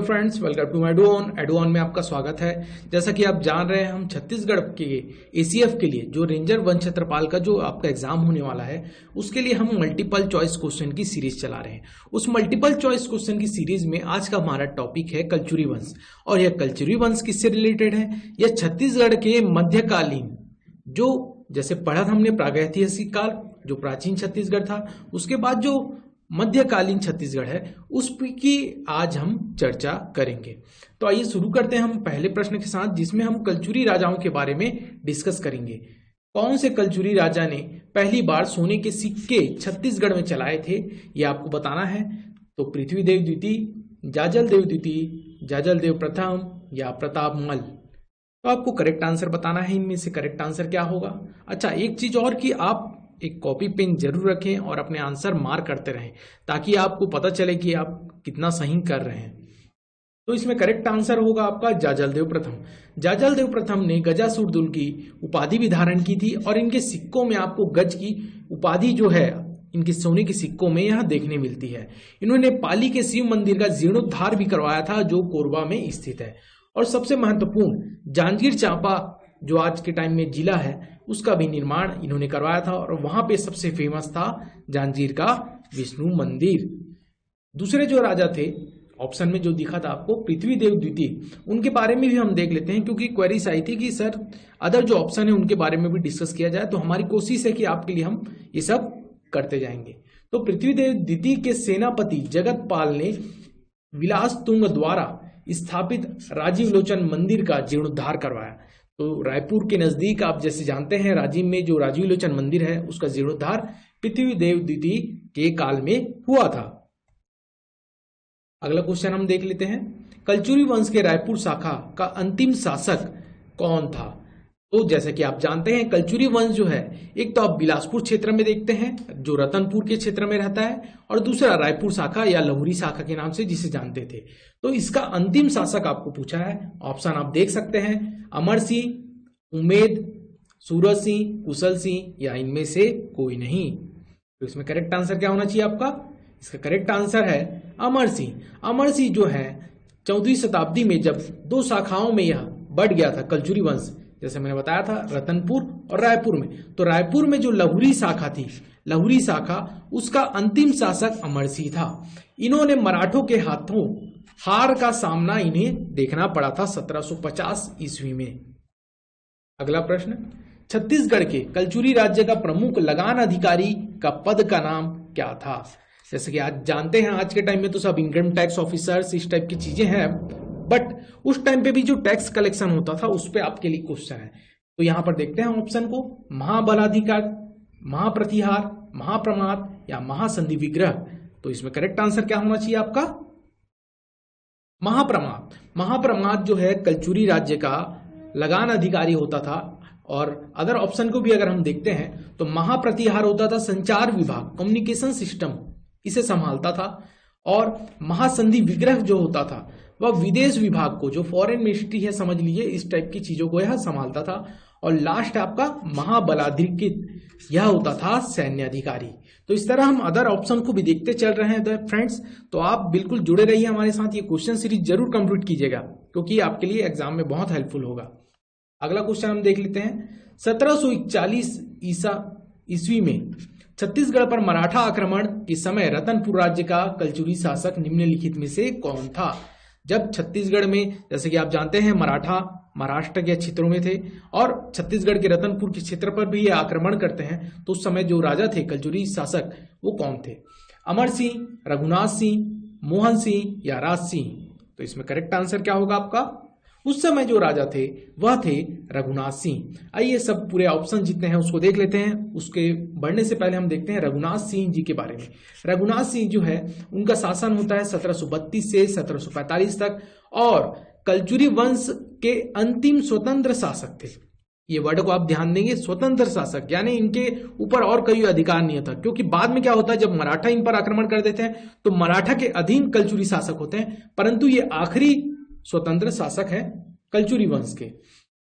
Friends, welcome to एडुऑन में आपका स्वागत है। जैसा कि आप जान रहे हैं, हम छत्तीसगढ़ के एसीएफ के लिए जो रेंजर वन क्षेत्रपाल का जो आपका एग्जाम होने वाला है, उसके लिए हम मल्टीपल चॉइस क्वेश्चन की सीरीज चला रहे हैं। उस मल्टीपल चॉइस क्वेश्चन की सीरीज में आज का हमारा टॉपिक है कलचुरी वंश। और यह कलचुरी वंश किससे रिलेटेड है? यह छत्तीसगढ़ के मध्यकालीन जो जैसे पढ़ा था हमने प्रागैतिहासिक काल, जो प्राचीन छत्तीसगढ़ था, उसके बाद जो मध्यकालीन छत्तीसगढ़ है उसकी आज हम चर्चा करेंगे। तो आइए शुरू करते हैं हम पहले प्रश्न के साथ, जिसमें हम कलचुरी राजाओं के बारे में डिस्कस करेंगे। कौन से कलचुरी राजा ने पहली बार सोने के सिक्के छत्तीसगढ़ में चलाए थे, यह आपको बताना है। तो पृथ्वीदेव द्वितीय, जाजल देव द्वितीय, जाजल देव प्रथम या प्रताप मल। तो आपको करेक्ट आंसर बताना है, इनमें से करेक्ट आंसर क्या होगा। अच्छा, एक चीज और कि आप एक कॉपी पेन जरूर रखें और अपने आंसर मार्क करते रहें, ताकि आपको पता चले कि आप कितना सही कर रहे हैं। तो इसमें करेक्ट आंसर होगा आपका जाजल देव प्रथम। जाजल देव प्रथम ने गजासुरदुल की उपाधि भी धारण की थी, और इनके सिक्कों में आपको गज की उपाधि जो है इनके सोने के सिक्कों में यहां देखने मिलती है। इन्होंने पाली के शिव मंदिर का जीर्णोद्धार भी करवाया था, जो कोरबा में स्थित है। और सबसे महत्वपूर्ण जांजगीर चांपा जो आज के टाइम में जिला है, उसका भी निर्माण इन्होंने करवाया था, और वहां पे सबसे फेमस था जांजगीर का विष्णु मंदिर। दूसरे जो राजा थे, ऑप्शन में जो दिखा था आपको, पृथ्वीदेव द्वितीय, उनके बारे में भी हम देख लेते हैं, क्योंकि क्वेरीज आई थी कि सर अदर जो ऑप्शन है उनके बारे में भी डिस्कस किया जाए। तो हमारी कोशिश है कि आपके लिए हम ये सब करते जाएंगे। तो पृथ्वीदेव द्वितीय के सेनापति जगतपाल ने विलास तुंग द्वारा स्थापित राजीव लोचन मंदिर का जीर्णोद्धार करवाया। तो रायपुर के नजदीक आप जैसे जानते हैं, राजीव में जो राजीव लोचन मंदिर है, उसका जीर्णोद्धार पृथ्वीदेव द्वितीय के काल में हुआ था। अगला क्वेश्चन हम देख लेते हैं, कलचुरी वंश के रायपुर शाखा का अंतिम शासक कौन था? तो जैसे कि आप जानते हैं, कलचुरी वंश जो है, एक तो आप बिलासपुर क्षेत्र में देखते हैं जो रतनपुर के क्षेत्र में रहता है, और दूसरा रायपुर शाखा या लहुरी शाखा के नाम से जिसे जानते थे। तो इसका अंतिम शासक आपको पूछा है। ऑप्शन आप देख सकते हैं, अमर सिंह, उमेद, सूरज सिंह, कुशल सिंह, या इनमें से कोई नहीं। तो इसमें करेक्ट आंसर क्या होना चाहिए आपका? इसका करेक्ट आंसर है अमर सिंह। अमर सिंह जो है 14वीं शताब्दी में जब दो शाखाओं में यह बढ़ गया था कलचुरी वंश, जैसे मैंने बताया था रतनपुर और रायपुर में, तो रायपुर में जो लहुरी शाखा थी, लहुरी शाखा, उसका अंतिम शासक अमर सिंह था। इन्होंने मराठों के हाथों हार का सामना इन्हें देखना पड़ा था 1750 ईस्वी में। अगला प्रश्न, छत्तीसगढ़ के कलचुरी राज्य का प्रमुख लगान अधिकारी का पद का नाम क्या था? जैसे कि आज जानते हैं, आज के टाइम में तो सब इनकम टैक्स ऑफिसर्स इस टाइप की चीजें हैं, बट उस टाइम पे भी जो टैक्स कलेक्शन होता था उस पे आपके लिए क्वेश्चन है। तो यहां पर देखते हैं ऑप्शन को, महाबलाधिकार, महाप्रतिहार, महाप्रमाद या महासंधि विग्रह। तो इसमें करेक्ट आंसर क्या होना चाहिए आपका? महाप्रमाद। महाप्रमाद जो है कलचुरी राज्य का लगान अधिकारी होता था। और अदर ऑप्शन को भी अगर हम देखते हैं तो महाप्रतिहार होता था संचार विभाग, कम्युनिकेशन सिस्टम, इसे संभालता था। और महासंधि विग्रह जो होता था वह विदेश विभाग को, जो फॉरेन मिनिस्ट्री है समझ लीजिए, इस टाइप की चीजों को यह संभालता था। और लास्ट आपका महाबलाधिकृत, यह होता था सैन्य अधिकारी। तो इस तरह हम अदर ऑप्शन को भी देखते चल रहे हैं फ्रेंड्स। तो आप बिल्कुल जुड़े रहिए हमारे साथ, ये क्वेश्चन सीरीज जरूर कंप्लीट कीजिएगा, क्योंकि आपके लिए एग्जाम में बहुत हेल्पफुल होगा। अगला क्वेश्चन हम देख लेते हैं, 1741 ईस्वी में छत्तीसगढ़ पर मराठा आक्रमण के समय रतनपुर राज्य का कलचुरी शासक निम्नलिखित में से कौन था? जब छत्तीसगढ़ में, जैसे कि आप जानते हैं, मराठा महाराष्ट्र के क्षेत्रों में थे और छत्तीसगढ़ के रतनपुर के क्षेत्र पर भी ये आक्रमण करते हैं, तो उस समय जो राजा थे कलचुरी शासक, वो कौन थे? अमर सिंह, रघुनाथ सिंह, मोहन सिंह या राज सिंह? तो इसमें करेक्ट आंसर क्या होगा आपका? उस समय जो राजा थे वह थे रघुनाथ सिंह। आइए सब पूरे ऑप्शन जितने हैं उसको देख लेते हैं। उसके बढ़ने से पहले हम देखते हैं रघुनाथ सिंह जी के बारे में। रघुनाथ सिंह जो है, उनका शासन होता है 1732 से 1745 तक, और कलचुरी वंश के अंतिम स्वतंत्र शासक थे। ये वर्ड को आप ध्यान देंगे, स्वतंत्र शासक, यानी इनके ऊपर और कोई अधिकार नहीं था। क्योंकि बाद में क्या होता है, जब मराठा इन पर आक्रमण कर देते हैं तो मराठा के अधीन कलचुरी शासक होते हैं, परंतु ये आखिरी स्वतंत्र शासक है कलचुरी वंश के।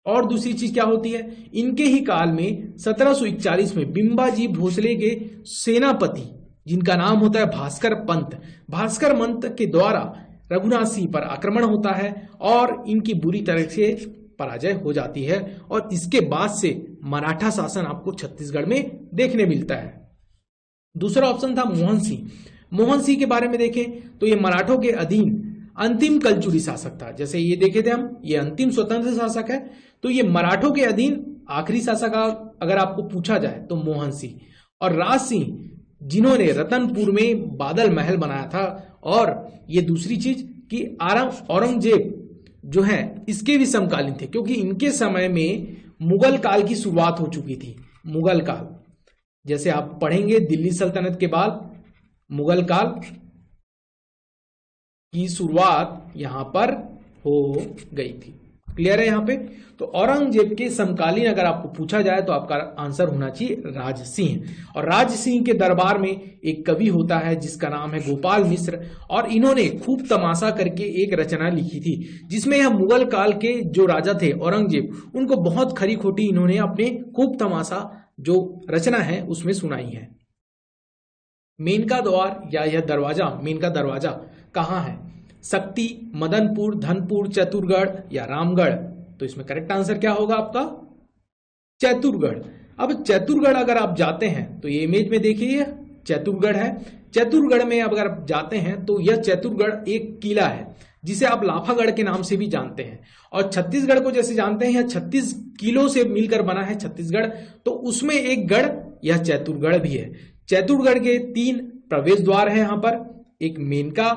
और दूसरी चीज क्या होती है, इनके ही काल में 1741 में बिंबाजी भोसले के सेनापति, जिनका नाम होता है भास्कर पंत, भास्कर पंत के द्वारा रघुनाथ सिंह पर आक्रमण होता है और इनकी बुरी तरह से पराजय हो जाती है और इसके बाद से मराठा शासन आपको छत्तीसगढ़ में देखने मिलता है। दूसरा ऑप्शन था मोहन सिंह। मोहन सिंह के बारे में देखें तो ये मराठों के अधीन अंतिम कलचुरी शासक था। जैसे ये देखे थे हम, ये अंतिम स्वतंत्र शासक है, तो ये मराठों के अधीन आखिरी शासक अगर आपको पूछा जाए तो मोहन सिंह। और राज सिंह, जिन्होंने रतनपुर में बादल महल बनाया था, और ये दूसरी चीज कि औरंगजेब जो है इसके भी समकालीन थे, क्योंकि इनके समय में मुगल काल की शुरुआत हो चुकी थी। मुगल काल जैसे आप पढ़ेंगे, दिल्ली सल्तनत के बाद मुगल काल की शुरुआत यहां पर हो गई थी। क्लियर है यहां पे? तो औरंगजेब के समकालीन अगर आपको पूछा जाए तो आपका आंसर होना चाहिए राज सिंह। और राज सिंह के दरबार में एक कवि होता है जिसका नाम है गोपाल मिश्र, और इन्होंने खूब तमाशा करके एक रचना लिखी थी जिसमें यह मुगल काल के जो राजा थे औरंगजेब, उनको बहुत खरी खोटी इन्होंने अपने खूब तमाशा जो रचना है उसमें सुनाई है। मेनका द्वार या यह दरवाजा, मेनका दरवाजा कहाँ है? शक्ति, मदनपुर, धनपुर, चतुरगढ़ या रामगढ़? तो इसमें करेक्ट आंसर क्या होगा आपका? चतुरगढ़। अब चतुरगढ़ अगर आप जाते हैं तो ये इमेज में देखिए चतुरगढ़ है। चतुरगढ़ में अगर आप जाते हैं तो यह चतुरगढ़ एक किला है जिसे आप लाफागढ़ के नाम से भी जानते हैं। और छत्तीसगढ़ को जैसे जानते हैं, यह 36 किलो से मिलकर बना है छत्तीसगढ़, तो उसमें एक गढ़ यह चतुरगढ़ भी है। चतुरगढ़ के 3 प्रवेश द्वार है यहाँ पर, एक मेनका,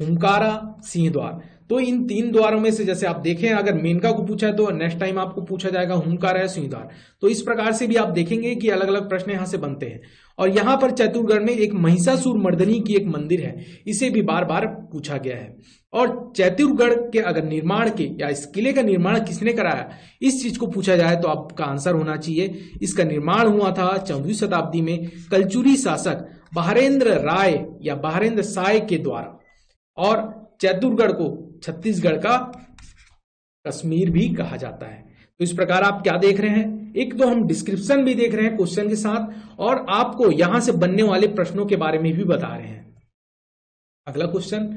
हुमकारा, सिंह द्वार। तो इन 3 द्वारों में से जैसे आप देखें, अगर मेनका को पूछा है तो नेक्स्ट टाइम आपको पूछा जाएगा हुमकारा या सिंह द्वार। तो इस प्रकार से भी आप देखेंगे कि अलग अलग प्रश्न यहां से बनते हैं। और यहां पर चतुरगढ़ में एक महिषासुर मर्दनी की एक मंदिर है, इसे भी बार बार पूछा गया है। और चतुरगढ़ के अगर निर्माण के या इस किले का निर्माण किसने कराया, इस चीज को पूछा जाए तो आपका आंसर होना चाहिए, इसका निर्माण हुआ था 14वीं शताब्दी में कलचुरी शासक बहारेंद्र राय या बहारेंद्र साय के द्वारा। और चतुरगढ़ को छत्तीसगढ़ का कश्मीर भी कहा जाता है। तो इस प्रकार आप क्या देख रहे हैं, एक तो हम डिस्क्रिप्शन भी देख रहे हैं क्वेश्चन के साथ, और आपको यहां से बनने वाले प्रश्नों के बारे में भी बता रहे हैं। अगला क्वेश्चन,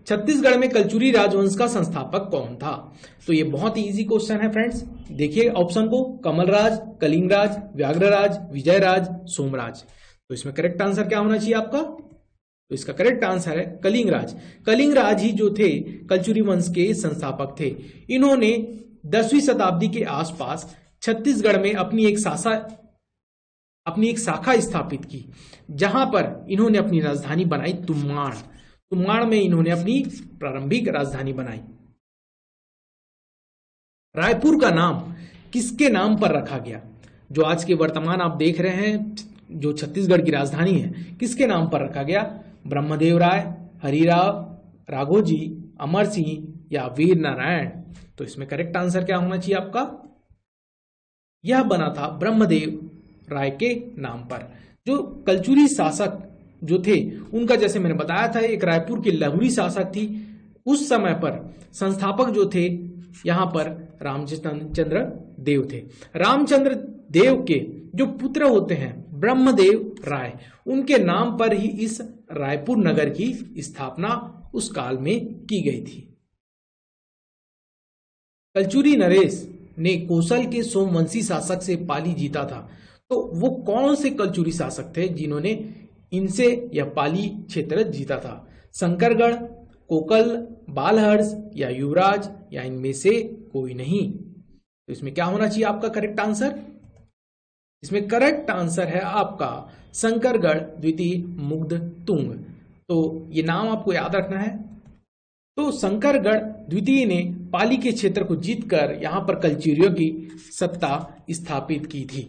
छत्तीसगढ़ में कलचुरी राजवंश का संस्थापक कौन था? तो ये बहुत ही इजी क्वेश्चन है फ्रेंड्स। देखिए ऑप्शन को, कमलराज, कलिंगराज, व्याघ्रराज, विजयराज, सोमराज। तो इसमें करेक्ट आंसर क्या होना चाहिए आपका? तो इसका करेक्ट आंसर है कलिंगराज। कलिंगराज ही जो थे कलचुरी वंश के संस्थापक थे। इन्होंने 10वीं शताब्दी के आसपास छत्तीसगढ़ में अपनी एक शाखा स्थापित की, जहां पर इन्होंने अपनी राजधानी बनाई तुम्माड़। तुम्माड़ में इन्होंने अपनी प्रारंभिक राजधानी बनाई। रायपुर का नाम किसके नाम पर रखा गया? जो आज के वर्तमान आप देख रहे हैं जो छत्तीसगढ़ की राजधानी है, किसके नाम पर रखा गया? ब्रह्मदेव राय, हरिराव, राघोजी, अमर सिंह या वीर नारायण? तो इसमें करेक्ट आंसर क्या होना चाहिए आपका? यह बना था ब्रह्मदेव राय के नाम पर। जो कलचुरी शासक जो थे उनका, जैसे मैंने बताया था, एक रायपुर की लहुरी शासक थी। उस समय पर संस्थापक जो थे यहां पर रामचंद्र देव थे। रामचंद्र देव के जो पुत्र होते हैं ब्रह्मदेव राय, उनके नाम पर ही इस रायपुर नगर की स्थापना उस काल में की गई थी। कलचुरी नरेश ने कौशल के सोमवंशी शासक से पाली जीता था। तो वो कौन से कलचुरी शासक थे जिन्होंने इनसे यह पाली क्षेत्र जीता था? शंकरगढ़, कोकल, बालहर्ष या युवराज या इनमें से कोई नहीं? तो इसमें क्या होना चाहिए आपका करेक्ट आंसर? इसमें करेक्ट आंसर है आपका शंकरगढ़ द्वितीय मुग्ध तुंग। तो ये नाम आपको याद रखना है। तो शंकरगढ़ द्वितीय ने पाली के क्षेत्र को जीतकर यहां पर कलचुरियों की सत्ता स्थापित की थी।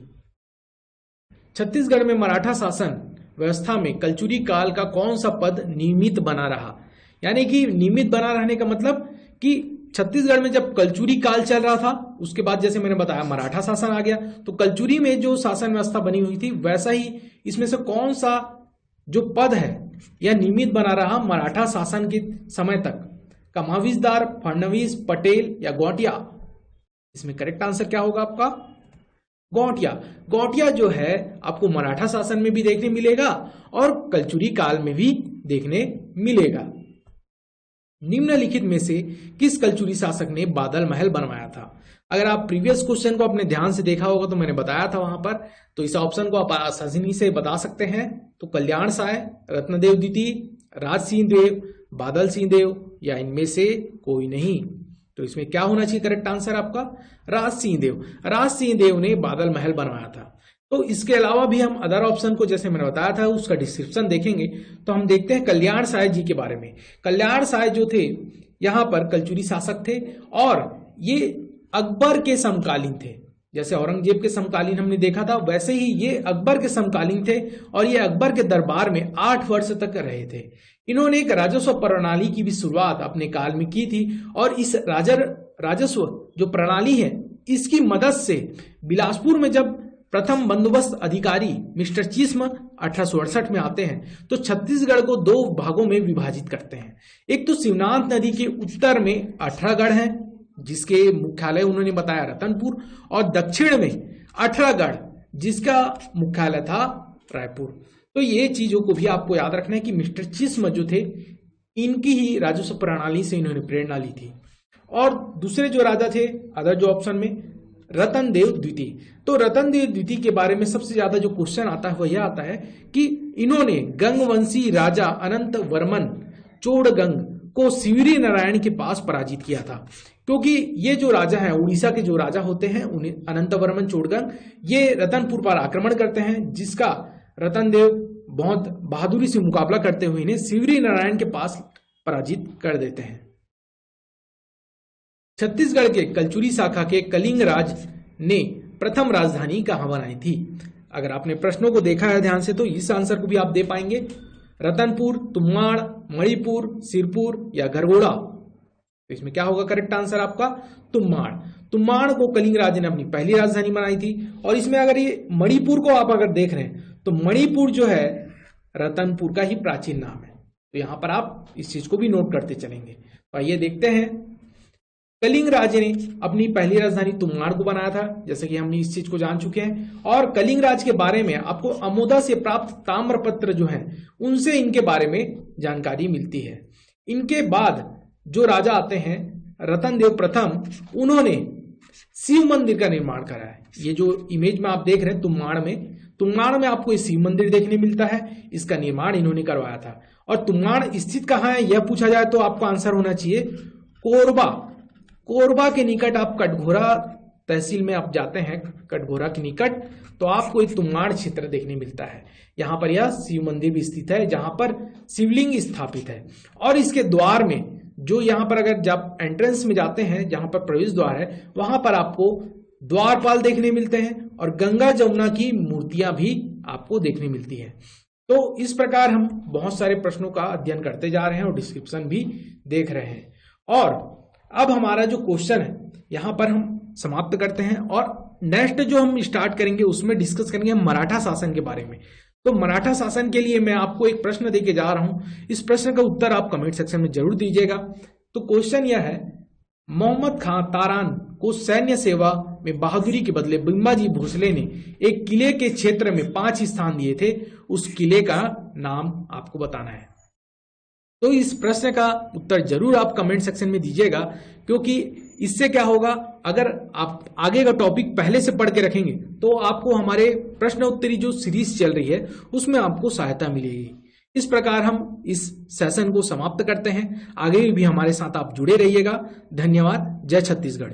छत्तीसगढ़ में मराठा शासन व्यवस्था में कलचुरी काल का कौन सा पद नियमित बना रहा? यानी कि नियमित बना रहने का मतलब कि छत्तीसगढ़ में जब कलचुरी काल चल रहा था, उसके बाद जैसे मैंने बताया मराठा शासन आ गया, तो कलचुरी में जो शासन व्यवस्था बनी हुई थी वैसा ही इसमें से कौन सा जो पद है यह नियमित बना रहा मराठा शासन के समय तक? कमाविजदार, फडणवीस, पटेल या गौटिया? इसमें करेक्ट आंसर क्या होगा आपका? गौटिया। गौटिया जो है आपको मराठा शासन में भी देखने मिलेगा और कलचुरी काल में भी देखने मिलेगा। निम्नलिखित में से किस कलचुरी शासक ने बादल महल बनवाया था? अगर आप प्रीवियस क्वेश्चन को अपने ध्यान से देखा होगा तो मैंने बताया था वहां पर, तो इस ऑप्शन को आप आसानी से बता सकते हैं। तो कल्याण साय, रत्नदेव द्वितीय, राज सिंह देव, बादल सिंह देव या इनमें से कोई नहीं। तो इसमें क्या होना चाहिए करेक्ट आंसर आपका? राज सिंह देव। राज सिंह देव ने बादल महल बनवाया था। तो इसके अलावा भी हम अदर ऑप्शन को जैसे मैंने बताया था उसका डिस्क्रिप्शन देखेंगे तो हम देखते हैं कल्याण साय जी के बारे में। कल्याण साय जो थे यहां पर कलचुरी शासक थे और ये अकबर के समकालीन थे। जैसे औरंगजेब के समकालीन हमने देखा था, वैसे ही ये अकबर के समकालीन थे और ये अकबर के दरबार में 8 वर्ष तक रहे थे। इन्होंने एक राजस्व प्रणाली की भी शुरुआत अपने काल में की थी और इस राजस्व जो प्रणाली है इसकी मदद से बिलासपुर में जब प्रथम बंदोबस्त अधिकारी मिस्टर चीस्म 1868 में आते हैं तो छत्तीसगढ़ को 2 भागों में विभाजित करते हैं। एक तो शिवनाथ नदी के उत्तर में 18 गढ़ हैं जिसके मुख्यालय उन्होंने बताया रतनपुर, और दक्षिण में 18 गढ़ जिसका मुख्यालय था रायपुर। तो ये चीजों को भी आपको याद रखना है कि मिस्टर चीस्म जो थे इनकी ही राजस्व प्रणाली से इन्होंने प्रेरणा ली थी। और दूसरे जो राजा थे अदर जो ऑप्शन में रतनदेव द्वितीय। तो रतनदेव द्वितीय के बारे में सबसे ज्यादा जो क्वेश्चन आता है वह यह आता है कि इन्होंने गंगवंशी राजा अनंत वर्मन चोड़गंग को शिवरी नारायण के पास पराजित किया था। क्योंकि ये जो राजा हैं उड़ीसा के जो राजा होते हैं उन्हें अनंत वर्मन चोड़गंग ये रतनपुर पर आक्रमण करते हैं जिसका रतनदेव बहुत बहादुरी से मुकाबला करते हुए इन्हें शिवरी नारायण के पास पराजित कर देते हैं। छत्तीसगढ़ के कलचुरी शाखा के कलिंग राज ने प्रथम राजधानी कहां बनाई थी? अगर आपने प्रश्नों को देखा है ध्यान से तो इस आंसर को भी आप दे पाएंगे। रतनपुर, तुम्माड़, मणिपुर, सिरपुर या गरगोड़ा। तो इसमें क्या होगा करेक्ट आंसर आपका? तुम्माड़। तुम्माड़ को कलिंग राज ने अपनी पहली राजधानी बनाई थी। और इसमें अगर ये मणिपुर को आप अगर देख रहे हैं तो मणिपुर जो है रतनपुर का ही प्राचीन नाम है। तो यहां पर आप इस चीज को भी नोट करते चलेंगे। तो आइए देखते हैं। कलिंग राज ने अपनी पहली राजधानी तुम्माड़ को बनाया था, जैसे कि हमने इस चीज को जान चुके हैं। और कलिंग राज के बारे में आपको अमोदा से प्राप्त ताम्रपत्र जो है उनसे इनके बारे में जानकारी मिलती है। इनके बाद जो राजा आते हैं रतनदेव प्रथम, उन्होंने शिव मंदिर का निर्माण करा है। ये जो इमेज में आप देख रहे हैं तुम्माड़ में आपको शिव मंदिर देखने मिलता है, इसका निर्माण इन्होंने करवाया था। और तुम्माड़ स्थित कहाँ है यह पूछा जाए तो आपको आंसर होना चाहिए कोरबा। कोरबा के निकट आप कटघोरा तहसील में आप जाते हैं, कटघोरा के निकट, तो आपको एक तुम्माड़ क्षेत्र देखने मिलता है। यहाँ पर यह शिव मंदिर भी स्थित है जहां पर शिवलिंग स्थापित है। और इसके द्वार में जो यहाँ पर अगर जब एंट्रेंस में जाते हैं जहां पर प्रवेश द्वार है वहां पर आपको द्वारपाल देखने मिलते हैं और गंगा जमुना की मूर्तियां भी आपको देखने मिलती है। तो इस प्रकार हम बहुत सारे प्रश्नों का अध्ययन करते जा रहे हैं और डिस्क्रिप्शन भी देख रहे हैं। और अब हमारा जो क्वेश्चन है यहां पर हम समाप्त करते हैं और नेक्स्ट जो हम स्टार्ट करेंगे उसमें डिस्कस करेंगे मराठा शासन के बारे में। तो मराठा शासन के लिए मैं आपको एक प्रश्न देके जा रहा हूं, इस प्रश्न का उत्तर आप कमेंट सेक्शन में जरूर दीजिएगा। तो क्वेश्चन यह है, मोहम्मद खां तारान को सैन्य सेवा में बहादुरी के बदले बिम्बाजी भोसले ने एक किले के क्षेत्र में 5 स्थान दिए थे, उस किले का नाम आपको बताना है। तो इस प्रश्न का उत्तर जरूर आप कमेंट सेक्शन में दीजिएगा, क्योंकि इससे क्या होगा, अगर आप आगे का टॉपिक पहले से पढ़ के रखेंगे तो आपको हमारे प्रश्न उत्तरी जो सीरीज चल रही है उसमें आपको सहायता मिलेगी। इस प्रकार हम इस सेशन को समाप्त करते हैं। आगे भी हमारे साथ आप जुड़े रहिएगा। धन्यवाद। जय छत्तीसगढ़।